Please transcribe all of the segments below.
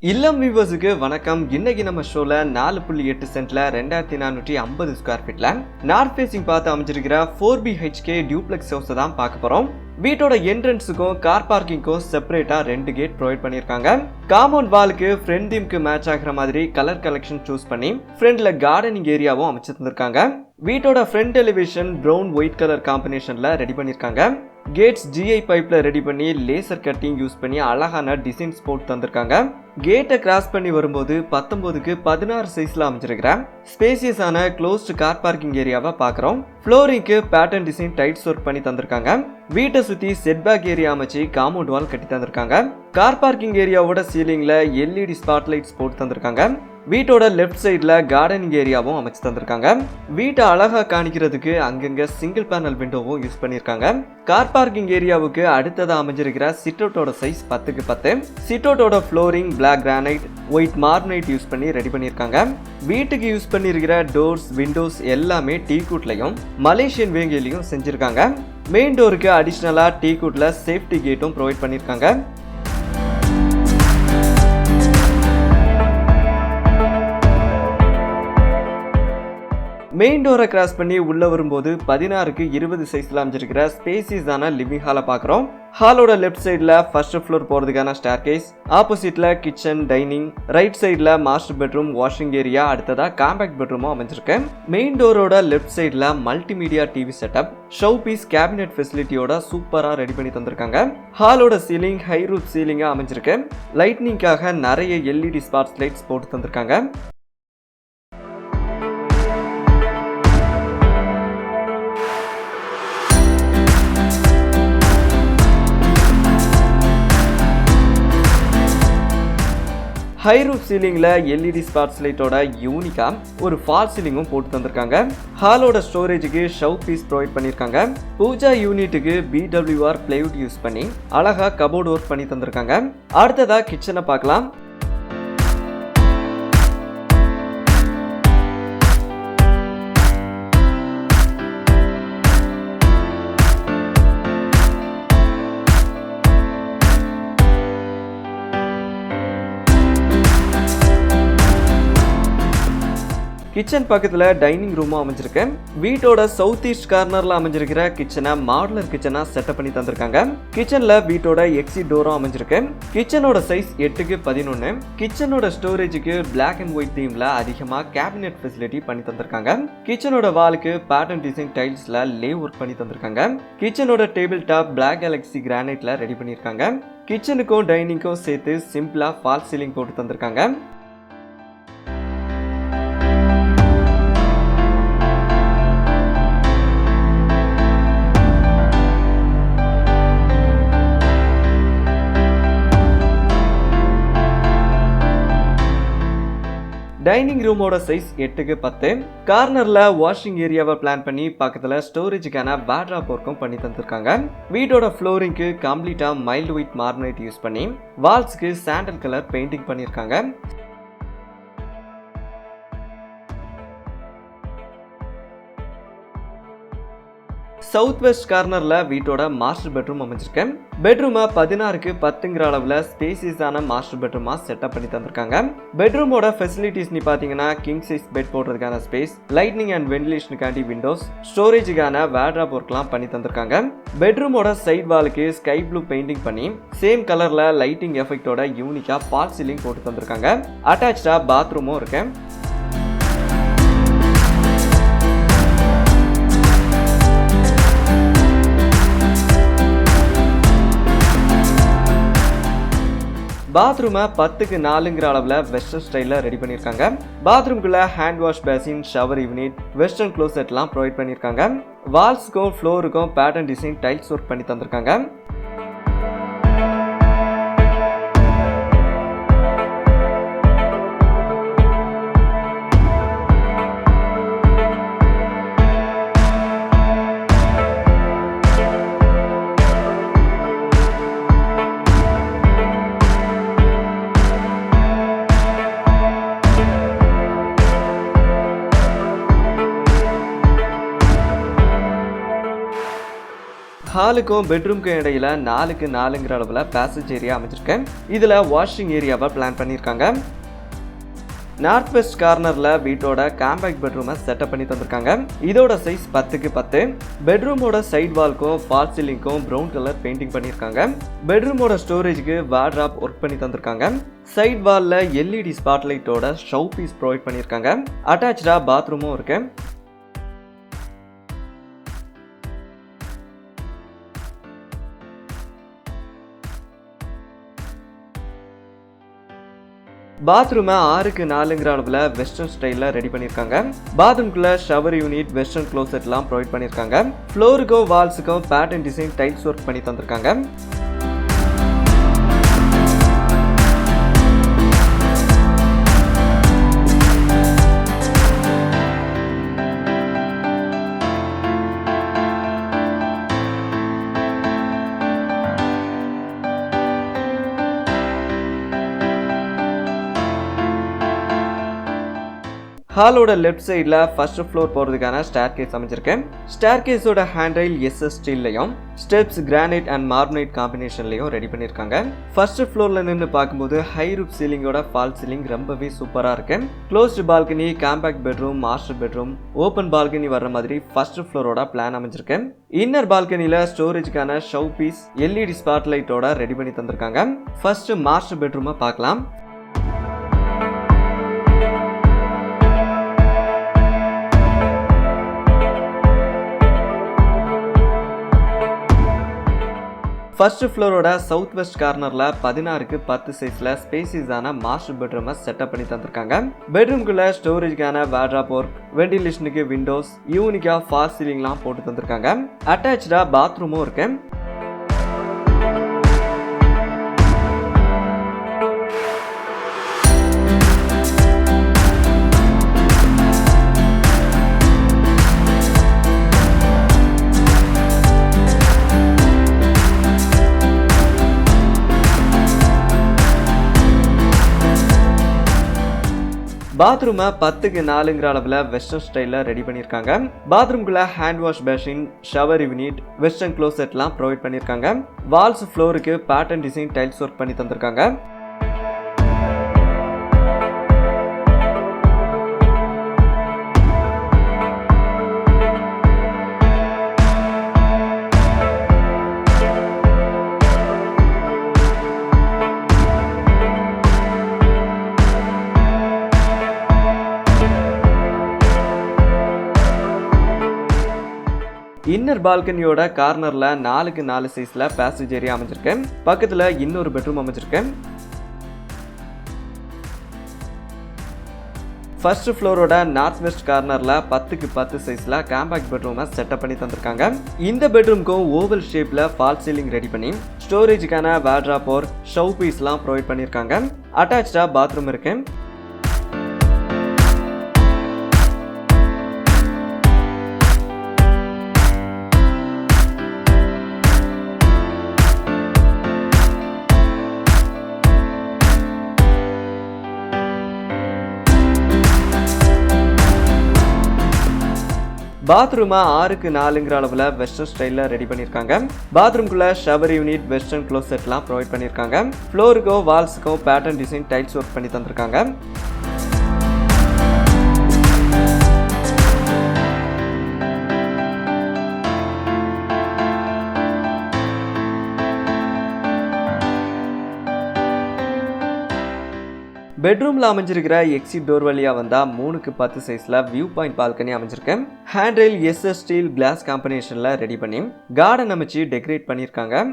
இல்லம் வியூவர்ஸுக்கு வணக்கம். இன்னைக்கு நம்ம ஷோல 4.8 சென்ட்ல 2450 ஸ்கொயர் ஃபீட்ல நார்த் ஃபேசிங் பார்த்து அமைஞ்சிருக்கிற 4BHK Duplex ஹவுஸ் தான் பார்க்க போறோம். வீட்டோட என்ட்ரன்ஸுக்கும் கார் பார்க்கிங்க்கும் செப்பரேட்டா 2 கேட் ப்ரொவைட் பண்ணிருக்காங்க. காம்பவுண்ட் வாலுக்கு ஃப்ரண்ட் தீம்க்கு மேட்ச் ஆகிற மாதிரி கலர் கலெக்ஷன் சூஸ் பண்ணி ஃப்ரண்ட்ல கார்டனிங் ஏரியாவும் அமைச்சு தந்திருக்காங்க. வீட்டோட front elevation brown white colour காம்பினேஷன்ல ரெடி பண்ணிருக்காங்க. கேட்ஸ் GI பைப்ல ரெடி பண்ணி லேசர் கட்டிங் யூஸ் பண்ணி அழகான டிசைன்ஸ் போட்டு தந்திருக்காங்க. கேட்டை கிராஸ் பண்ணி வரும்போது 19க்கு 16 சைஸ்ல அமைஞ்சிருக்கிற ஸ்பேசியஸான க்ளோஸ்ட் கார் பார்க்கிங் ஏரியாவை பார்க்குறோம். ஃப்ளோரிங்க்கு பேட்டர்ன் டிசைன் டைட்ஸ் ஒர்க் பண்ணி தந்திருக்காங்க. வீட்டை சுத்தி செட்பேக் ஏரியா அமைச்சு காம்பவுண்ட் வால் கட்டி தந்திருக்காங்க. கார் பார்க்கிங் ஏரியாவோட சீலிங்ல LED ஸ்பாட்லைட்ஸ் போட்டு தந்திருக்காங்க. வீட்டோட லெஃப்ட் சைட்ல கார்டனிங் ஏரியாவும் அமைச்சு தந்திருக்காங்க. வீட்டை அழகா காணிக்கிறதுக்கு அங்கங்க சிங்கிள் பேனல் விண்டோவும் யூஸ் பண்ணிருக்காங்க. கார் பார்க்கிங் ஏரியாவுக்கு அடுத்ததா அமைஞ்சிருக்கிற சிட்டவுட்டோட சைஸ் 10க்கு 10. சிட்டவுட்டோட flooring black granite white marbonite use பண்ணி ரெடி பண்ணிருக்காங்க. வீட்டுக்கு யூஸ் பண்ணிருக்கிற டோர்ஸ் விண்டோஸ் எல்லாமே டீக்வுட்லயும் மலேசியன் வேங்கையிலையும் செஞ்சிருக்காங்க. மெயின் டோருக்கு அடிஷனலா டீக்வுட்ல சேஃப்டி கேட்டும் ப்ரொவைட் பண்ணிருக்காங்க. மெயின் டோரை கிராஸ் பண்ணி உள்ள வரும்போது 16க்கு 20 சைஸ்ல அமைஞ்சிருக்கிற ஸ்பேசியஸான லிவிங் ஹாலை பார்க்குறோம். ஹாலோட லெஃப்ட் சைடில் ஃபர்ஸ்ட் ஃப்ளோர் போகிறதுக்கான ஸ்டேர்கேஸ், ஆப்போசிட்ல கிச்சன் டைனிங், ரைட் சைடில் மாஸ்டர் பெட்ரூம் வாஷிங் ஏரியா, அடுத்ததா காம்பேக்ட் பெட்ரூமும் அமைஞ்சிருக்கு. மெயின் டோரோட லெஃப்ட் சைடில் multimedia TV setup, show piece cabinet ஃபெசிலிட்டியோட சூப்பராக ரெடி பண்ணி தந்திருக்காங்க. ஹாலோட சீலிங் ஹை ரூப் சீலிங்காக அமைஞ்சிருக்கு. லைட்னிங்காக நிறைய LED ஸ்பாட்ஸ் லைட்ஸ் போட்டு தந்திருக்காங்க. ஹை ரூப் சீலிங்ல LED ஸ்பாட்ஸ் லைட்டோட யூனிக்கா ஒரு ஃபால் சீலிங்கும் போட்டு தந்திருக்காங்க. ஹாலோட ஸ்டோரேஜுக்கு ஷவ் பீஸ் ப்ரொவைட் பண்ணிருக்காங்க. பூஜா யூனிட்டுக்கு BWR பிளைவுட் யூஸ் பண்ணி அழகா கபோர்ட் ஒர்க் பண்ணி தந்திருக்காங்க. அடுத்ததா கிச்சனை பார்க்கலாம். கிச்சன் பக்கத்துல டைனிங் ரூமும் அமைஞ்சிருக்கு. வீட்டோட சவுத் ஈஸ்ட் கார்னர்ல அமைஞ்சிருக்கிற கிச்சனை மாடுலர் கிச்சனா செட்டப் பண்ணி தந்திருக்காங்க. கிச்சன்ல வீட்டோட எக்ஸிட் டோரும் அமைஞ்சிருக்கு. கிச்சனோட சைஸ் 8க்கு 11. கிச்சனோட ஸ்டோரேஜுக்கு பிளாக் அண்ட் ஒயிட் தீம்ல அதிகமா கேபினெட் ஃபெசிலிட்டி பண்ணி தந்திருக்காங்க. கிச்சனோட வாலுக்கு பேட்டர்ன் டிசைன் டைல்ஸ்ல லே ஒர்க் பண்ணி தந்திருக்காங்க. கிச்சனோட டேபிள் டாப் பிளாக் கேலக்ஸி கிரானைட்ல ரெடி பண்ணிருக்காங்க. கிச்சனுக்கும் டைனிங்க்கும் சேர்த்து சிம்பிளா ஃபால் சீலிங் போட்டு தந்திருக்காங்க. டைனிங் ரூமோட சைஸ் 8க்கு 10. கார்னர்ல வாஷிங் ஏரியாவை பிளான் பண்ணி பக்கத்துல ஸ்டோரேஜுக்கான வார்ட்ரோப் ஒர்க்கும் பண்ணி தந்திருக்காங்க. வீட்டோட ஃப்ளோரிங்க்கு கம்ப்ளீட்டா மைல்டு ஒயிட் மார்பனைட் யூஸ் பண்ணி வால்ஸ்க்கு சாண்டல் கலர் பெயிண்டிங் பண்ணிருக்காங்க. சவுத் வெஸ்ட் கார்னர்ல வீட்டோட மாஸ்டர் பெட்ரூம் அமைஞ்சிருக்கு. பெட்ரூமை 16க்கு 10ங்கிற அளவுல ஸ்பேசியஸான மாஸ்டர் பெட்ரூமா செட்டப் பண்ணி தந்திருக்காங்க. பெட்ரூமோட ஃபெசிலிட்டிஸ் நீ பாத்தீங்கன்னா கிங் சைஸ் பெட் போடுறதுக்கான ஸ்பேஸ், லைட்னிங் அண்ட் வென்டிலேஷனுக்காண்டி விண்டோஸ், ஸ்டோரேஜுக்கான வார்ட்ரோப் ஒர்க்லாம் பண்ணி தந்திருக்காங்க. பெட்ரூமோட சைட் வாலுக்கு ஸ்கை ப்ளூ பெயிண்டிங் பண்ணி சேம் கலர்ல லைட்டிங் எஃபெக்டோட யூனிக்கா ஃபால் சீலிங் போட்டு தந்திருக்காங்க. அட்டாச்சா பாத்ரூமும் இருக்கு. பாத்ரூமை 10க்கு 4ங்கிற அளவுல வெஸ்டர்ன் ஸ்டைல்ல ரெடி பண்ணிருக்காங்க. பாத்ரூம்குள்ள hand wash basin, shower unit, western க்ளோசெட்லாம் ப்ரொவைட் பண்ணிருக்காங்க. வால்ஸ்க்கும் ஃப்ளோருக்கும் பேட்டர்ன் டிசைன் டைல்ஸ் ஒர்க் பண்ணி தந்திருக்காங்க. ஹாலுக்கும் பெட்ரூம்க்கும் இடையில 4க்கு 4ங்கிற அளவுல பேசேஜ் ஏரியா அமைச்சிருக்கேன். இதுல வாஷிங் ஏரியாவை பிளான் பண்ணியிருக்காங்க. நார்த் வெஸ்ட் கார்னர்ல வீட்டோட காம்பேக்ட் பெட்ரூமை செட்டப் பண்ணி தந்திருக்காங்க. இதோட சைஸ் 10க்கு 10. பெட்ரூமோட சைட் வால்க்கும் ஃபால் சீலிங்க்கும் ப்ரௌன் கலர் பெயிண்டிங் பண்ணியிருக்காங்க. பெட்ரூமோட ஸ்டோரேஜ்க்கு வார்ட்ராப் ஒர்க் பண்ணி தந்திருக்காங்க. சைட் வால்ல LED ஸ்பாட்லைட்டோட ஷோ பீஸ் ப்ரொவைட் பண்ணியிருக்காங்க. அட்டாச்சா பாத்ரூமும் இருக்கு. பாத்ரூமை 6க்கு 4ங்கிற அளவுல வெஸ்டர்ன் ஸ்டைல்ல ரெடி பண்ணியிருக்காங்க. பாத்ரூம்குள்ள ஷவர் யூனிட், வெஸ்டர்ன் க்ளோசெட்லாம் ப்ரொவைட் பண்ணியிருக்காங்க. ஃப்ளோருக்கும் வால்ஸுக்கும் பேட்டர்ன் டிசைன் டைல்ஸ் ஒர்க் பண்ணி தந்திருக்காங்க. ஹாலோட லெஃப்ட் சைடில் ஃபர்ஸ்ட் ஃப்ளோர் போகிறதுக்கான ஸ்டேர் கேஸ் அமைச்சிருக்கேன். ஸ்டேர் கேஸோட ஹேண்ட்ரைல் SS ஸ்டீல்லையும் ஸ்டெப்ஸ் கிரானைட் அண்ட் மார்பனைட் காம்பினேஷன்லையும் ரெடி பண்ணியிருக்காங்க. ஃபர்ஸ்ட் ஃப்ளோரில் நின்று பார்க்கும்போது ஹை ரூப் சீலிங்கோட ஃபால் சீலிங் ரொம்பவே சூப்பராக இருக்கு. Closed balcony, compact bedroom, master bedroom, open balcony வர்ற மாதிரி ஃபர்ஸ்ட் ஃப்ளோரோட பிளான் அமைச்சிருக்கேன். இன்னர் பால்கனியில் ஸ்டோரேஜ்க்கான ஷோ பீஸ் LED ஸ்பாட்லைட்டோட ரெடி பண்ணி தந்திருக்காங்க. ஃபர்ஸ்ட் மாஸ்டர் பெட்ரூமை பார்க்கலாம். ஃபர்ஸ்ட் ஃப்ளோரோட சவுத் வெஸ்ட் கார்னர்ல 16க்கு 10 சைஸ்ல ஸ்பேசியஸான மாஸ்டர் பெட்ரூமை செட்டப் பண்ணி தந்திருக்காங்க. பெட்ரூம்குள்ள ஸ்டோரேஜ்க்கான வார்ட்ராப் ஒர்க், வென்டிலேஷனுக்கு விண்டோஸ், யூனிக்கா ஃபால் சீலிங்லாம் போட்டு தந்திருக்காங்க. அட்டாச்சா பாத்ரூமும் இருக்கு. பாத்ரூமை 10க்கு 4ங்கிற அளவில் வெஸ்டர்ன் ஸ்டைலில் ரெடி பண்ணியிருக்காங்க. பாத்ரூம்குள்ள hand wash basin, shower unit, western க்ளோசெட்லாம் ப்ரொவைட் பண்ணியிருக்காங்க. வால்ஸ் ஃப்ளோருக்கு பேட்டர்ன் டிசைன் டைல்ஸ் ஒர்க் பண்ணி தந்திருக்காங்க. இன்னர் பால்கனியோட கார்னர்ல 4க்கு 4 சைஸ்ல பேசேஜ் ஏரியா அமைச்சிருக்கேன். பக்கத்துல இன்னொரு பெட்ரூம் அமைச்சிருக்கேன். ஃபர்ஸ்ட் ஃப்ளோரோட நார்த் வெஸ்ட் கார்னர்ல 10க்கு 10 சைஸ்ல காம்பேக்ட் பெட்ரூமை செட்டப் பண்ணி தந்திருக்காங்க. இந்த பெட்ரூம்க்கும் ஓவல் ஷேப்ல ஃபால் சீலிங் ரெடி பண்ணி ஸ்டோரேஜுக்கான வார்ட்ராப் ஒர்க், ஷோ பீஸ்லாம் ப்ரொவைட் பண்ணியிருக்காங்க. அட்டாச்சா பாத்ரூம் இருக்கு. பாத்ரூமை 6க்கு 4ங்கிற அளவில் வெஸ்டர்ன் ஸ்டைலில் ரெடி பண்ணியிருக்காங்க. பாத்ரூம்குள்ள ஷவர் யூனிட், வெஸ்டர்ன் க்ளோசெட்லாம் ப்ரொவைட் பண்ணியிருக்காங்க. ஃப்ளோருக்கோ வால்ஸுக்கோ பேட்டர்ன் டிசைன் டைல்ஸ் ஒர்க் பண்ணி தந்திருக்காங்க. பெட்ரூம்ல அமைஞ்சிருக்கிற எக்ஸிட் டோர் வழியா வந்தா 3க்கு 10 சைஸ்ல வியூ பாயிண்ட் பால்கனி அமைஞ்சிருக்கேன். ஹேண்ட்ரைல் SS ஸ்டீல் கிளாஸ் காம்பினேஷன்ல ரெடி பண்ணி கார்டன் அமைச்சு டெக்கரேட் பண்ணியிருக்காங்க.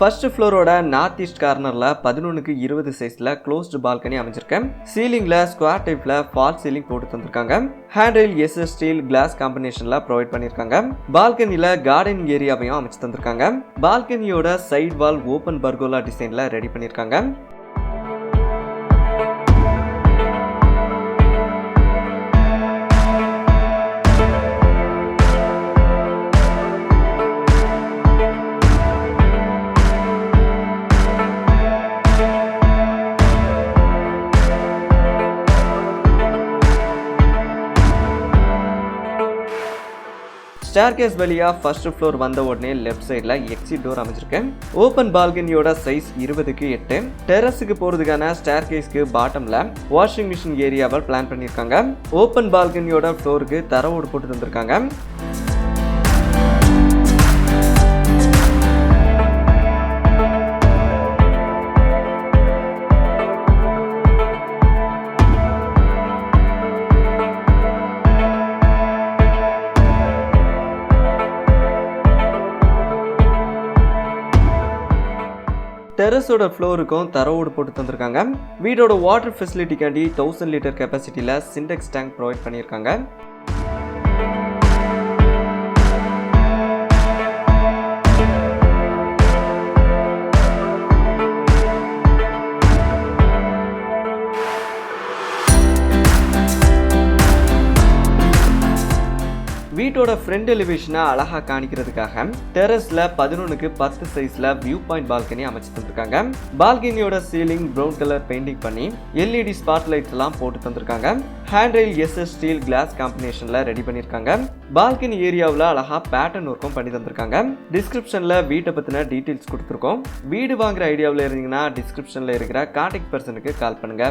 ஃபர்ஸ்ட் ஃப்ளோரோட நார்த் ஈஸ்ட் கார்னர்ல 11க்கு 20 சைஸ்ல க்ளோஸ்டு பால்கனி அமைச்சிருக்கேன். சீலிங்ல ஸ்கொயர் டைப்ல ஃபால் சீலிங் போட்டு தந்திருக்காங்க. ஹேண்ட்ரைல் SS ஸ்டீல் கிளாஸ் காம்பினேஷன்ல ப்ரொவைட் பண்ணியிருக்காங்க. பால்கனில கார்டன் ஏரியாவையும் அமைச்சு தந்திருக்காங்க. பால்கனியோட சைட் வால் ஓப்பன் பர்கோலா டிசைன்ல ரெடி பண்ணியிருக்காங்க. ஸ்டேர்கேஸ் வழியா ஃபர்ஸ்ட் ஃப்ளோர் வந்த உடனே லெஃப்ட் சைடுல எக்ஸிட் டோர் அமைஞ்சிருக்கு. ஓபன் பால்கனியோட சைஸ் 20x8. டெரஸுக்கு போறதுக்கான ஸ்டேர்கேஸ்க்கு பாட்டம்ல வாஷிங் மிஷின் ஏரியாவை பிளான் பண்ணிருக்காங்க. ஓபன் பால்கனியோட ஃப்ளோருக்கு தரவோடு போட்டு தந்திருக்காங்க. டெரஸோட ஃப்ளோருக்கும் தரவோடு போட்டு தந்திருக்காங்க. வீடோட வாட்டர் ஃபெசிலிட்டிக்காண்டி 1000 லிட்டர் கெப்பாசிட்டியில் சிண்டெக்ஸ் டேங்க் ப்ரொவைட் பண்ணியிருக்காங்க. வீட்டோட ஃப்ரண்ட் எலிவேஷனை அழகா காணிக்கிறதுக்காக டெரஸ்ல 11x10 சைஸ்ல வியூ பாயிண்ட் பால்கனி அமைச்சு தந்திருக்காங்க. பால்கனியோட சீலிங் ப்ரௌன் கலர் பெயிண்டிங் பண்ணி LED ஸ்பாட் லைட்ஸ் எல்லாம் போட்டு தந்திருக்காங்க. Hand rail SS steel glass காம்பினேஷன்ல ரெடி பண்ணிருக்காங்க. பால்கனி ஏரியாவில் அழகா பேட்டர்ன் ஒர்க்கும் பண்ணி தந்திருக்காங்க. டிஸ்கிரிப்ஷன்ல வீட்டை பத்தின டீடைல்ஸ் கொடுத்துருக்கோம். வீடு வாங்குற ஐடியாவில் இருந்தீங்கன்னா டிஸ்கிரிப்ஷன்ல இருக்கிற கான்டாக்ட் பர்சனுக்கு கால் பண்ணுங்க.